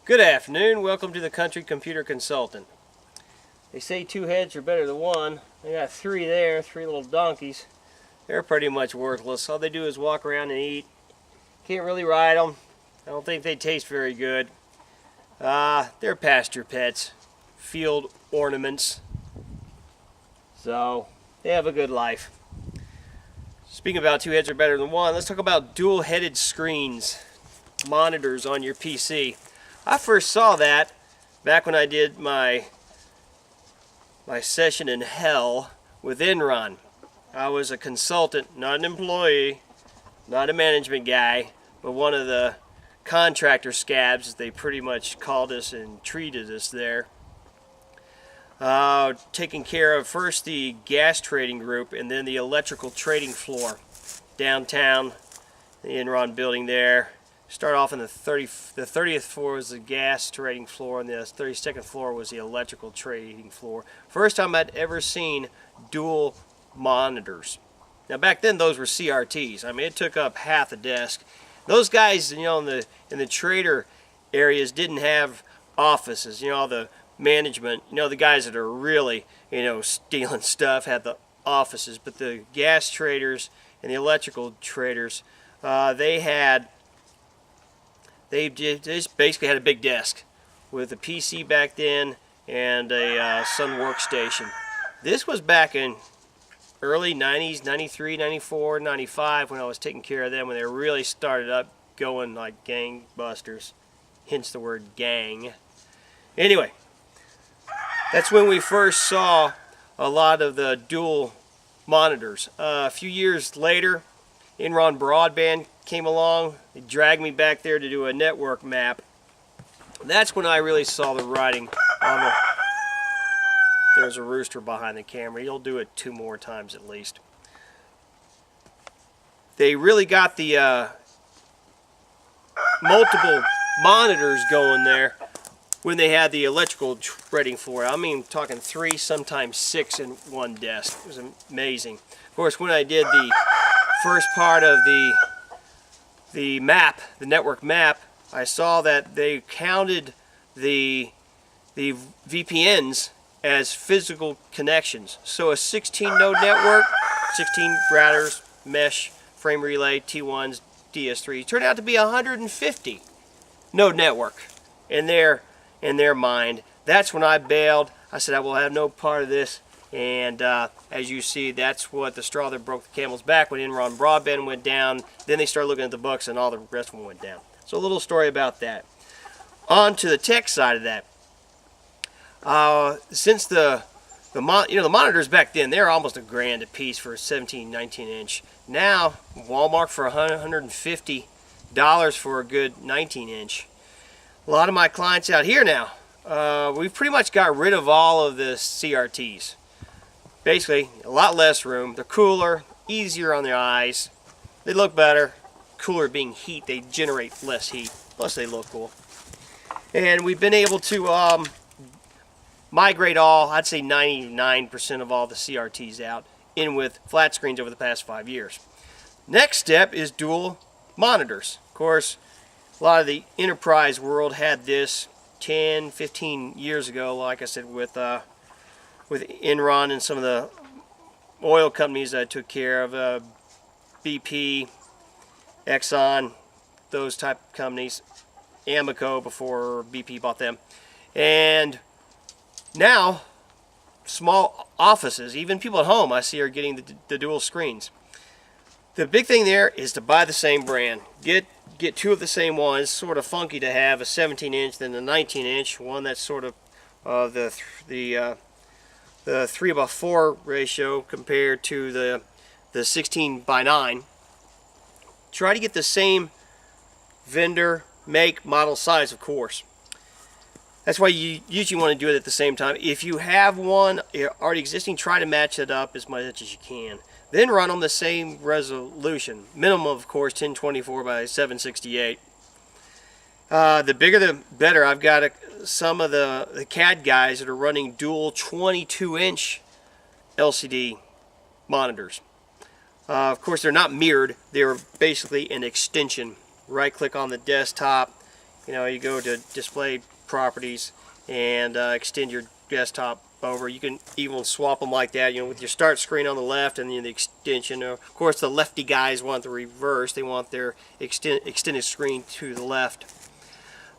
Good afternoon. Welcome to the Country Computer Consultant. They say two heads are better than one. I got three there, three little donkeys. They're pretty much worthless. All they do is walk around and eat. Can't really ride them. I don't think they taste very good. They're pasture pets, field ornaments. So they have a good life. Speaking about two heads are better than one, let's talk about dual-headed screens, monitors on your PC. I first saw that back when I did my session in hell with Enron. I was a consultant, not an employee, not a management guy, but one of the contractor scabs, as they pretty much called us and treated us there. Taking care of first the gas trading group and then the electrical trading floor downtown, the Enron building there. Start off in the 30th floor was the gas trading floor, and the 32nd floor was the electrical trading floor. First time I'd ever seen dual monitors. Now back then those were CRTs. I mean, it took up half the desk. Those guys, you know, in the trader areas didn't have offices. You know, the management, you know, the guys that are really, you know, stealing stuff had the offices. But the gas traders and the electrical traders, they just basically had a big desk with a PC back then and a Sun workstation. This was back in early 90s, 93, 94, 95 when I was taking care of them, when they really started up going like gangbusters. Hence the word gang. Anyway, that's when we first saw a lot of the dual monitors. A few years later, Enron Broadband came along. They dragged me back there to do a network map. That's when I really saw the writing on the... There's a rooster behind the camera. He'll do it 2 more times at least. They really got the multiple monitors going there when they had the electrical trading floor. I mean, talking 3, sometimes 6 in one desk. It was amazing. Of course, when I did the first part of the map, the network map, I saw that they counted the VPNs as physical connections. So a 16-node network, 16 routers, mesh, frame relay, T1s, DS3, turned out to be a 150 node network in their mind. That's when I bailed. I said I will have no part of this. And as you see, that's what the straw that broke the camel's back when Enron Broadband went down. Then they started looking at the books and all the rest of them went down. So a little story about that. On to the tech side of that. Since the monitors back then, they're almost $1,000 a piece for a 17, 19 inch. Now Walmart for $150 for a good 19 inch. A lot of my clients out here now, we've pretty much got rid of all of the CRTs. Basically, a lot less room. They're cooler, easier on the eyes. They look better. Cooler being heat, they generate less heat. Plus, they look cool. And we've been able to migrate all, I'd say 99% of all the CRTs out, in with flat screens over the past 5 years. Next step is dual monitors. Of course, a lot of the enterprise world had this 10, 15 years ago, like I said, with Enron and some of the oil companies I took care of, BP, Exxon, those type of companies, Amoco before BP bought them. And now, small offices, even people at home I see are getting the dual screens. The big thing there is to buy the same brand. Get 2 of the same ones. It's sort of funky to have a 17 inch than the 19 inch, one that's sort of the 3:4 ratio compared to the 16:9. Try to get the same vendor, make, model, size, of course. That's why you usually want to do it at the same time. If you have one already existing, try to match it up as much as you can. Then run on the same resolution. Minimum, of course, 1024 by 768. The bigger the better. I've got some of the CAD guys that are running dual 22-inch LCD monitors. Of course, they're not mirrored. They're basically an extension. Right-click on the desktop, You go to display properties and extend your desktop over. You can even swap them like that, with your start screen on the left and then the extension. Of course, the lefty guys want the reverse. They want their extended screen to the left.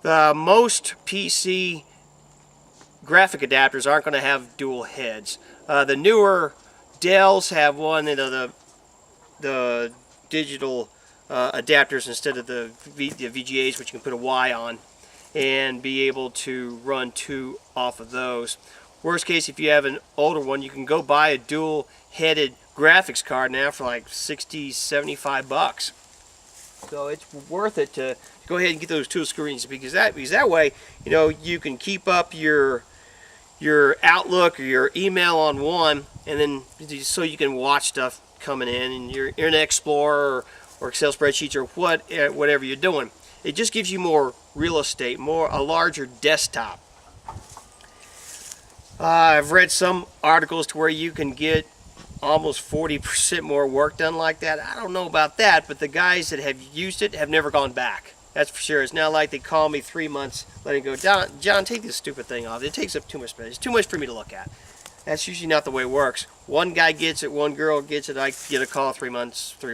Most PC graphic adapters aren't going to have dual heads. The newer Dells have one, the digital adapters instead of the VGAs, which you can put a Y on and be able to run 2 off of those. Worst case, if you have an older one, you can go buy a dual-headed graphics card now for like 60, 75 bucks. So it's worth it to go ahead and get those 2 screens, because that way, you can keep up your Outlook or your email on one, and then so you can watch stuff coming in and your Internet Explorer or Excel spreadsheets or whatever you're doing. It just gives you more real estate, a larger desktop. I've read some articles to where you can get almost 40% more work done like that. I don't know about that, but the guys that have used it have never gone back. That's for sure. It's not like they call me 3 months, letting go, John, take this stupid thing off. It takes up too much space. It's too much for me to look at. That's usually not the way it works. One guy gets it, one girl gets it. I get a call 3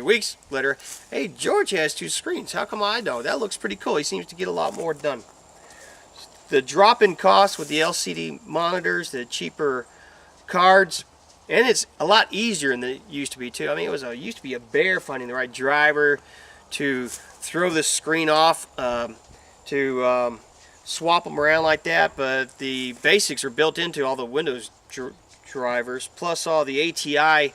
weeks later. Hey, George has 2 screens. How come I don't? That looks pretty cool. He seems to get a lot more done. The drop in cost with the LCD monitors, the cheaper cards, and it's a lot easier than it used to be too. I mean, it used to be a bear finding the right driver to throw the screen off, to swap them around like that, but the basics are built into all the Windows drivers, plus all the ATI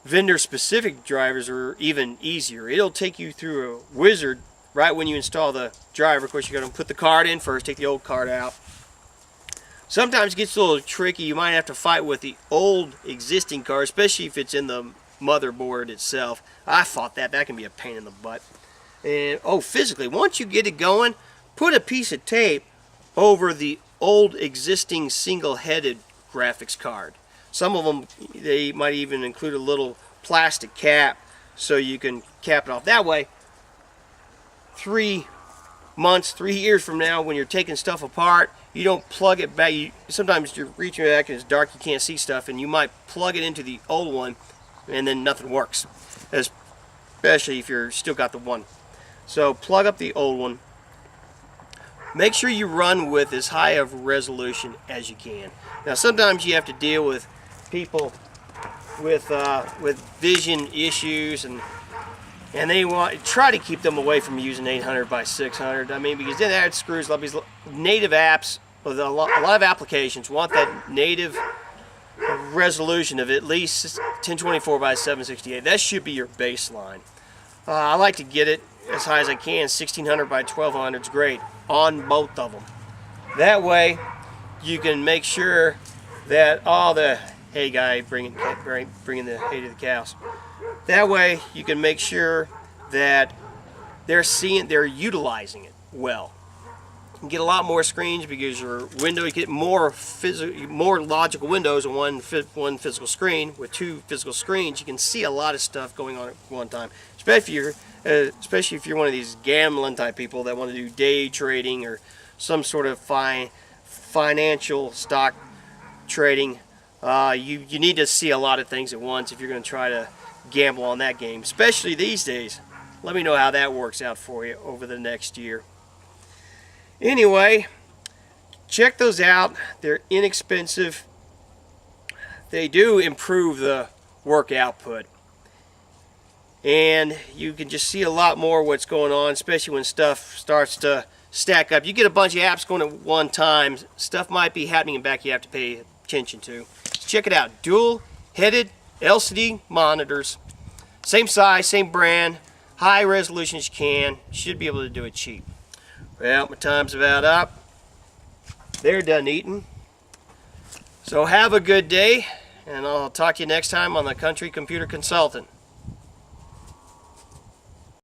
vendor specific drivers are even easier. It'll take you through a wizard right when you install the driver. Of course, you're going to put the card in first, take the old card out. Sometimes it gets a little tricky. You might have to fight with the old existing card, especially if it's in the motherboard itself. I fought that. That can be a pain in the butt. And physically, once you get it going, put a piece of tape over the old existing single-headed graphics card. Some of them, they might even include a little plastic cap so you can cap it off. That way, 3 months, 3 years from now, when you're taking stuff apart, you don't plug it back. Sometimes you're reaching back and it's dark, you can't see stuff, and you might plug it into the old one and then nothing works, especially if you're still got the one. So plug up the old one. Make sure you run with as high of resolution as you can. Now sometimes you have to deal with people with vision issues, and they try to keep them away from using 800 by 600. I mean, because then that screws up these native apps. A lot of applications want that native resolution of at least 1024 by 768. That should be your baseline. I like to get it as high as I can. 1600 by 1200 is great on both of them. That way, you can make sure that all the hey guy bringing the hay to the cows. That way, you can make sure that they're utilizing it well. You can get a lot more screens because your window, you get more logical windows on one physical screen. With 2 physical screens, you can see a lot of stuff going on at one time. Especially if you're one of these gambling type people that want to do day trading or some sort of financial stock trading. You need to see a lot of things at once if you're going to try to gamble on that game, especially these days. Let me know how that works out for you over the next year. Anyway, check those out. They're inexpensive. They do improve the work output, and you can just see a lot more what's going on, especially when stuff starts to stack up. You get a bunch of apps going at one time, stuff might be happening in back you have to pay attention to. Check it out. Dual-headed LCD monitors, same size, same brand, high resolution as you can. Should be able to do it cheap. Well, my time's about up. They're done eating. So have a good day, and I'll talk to you next time on the Country Computer Consultant.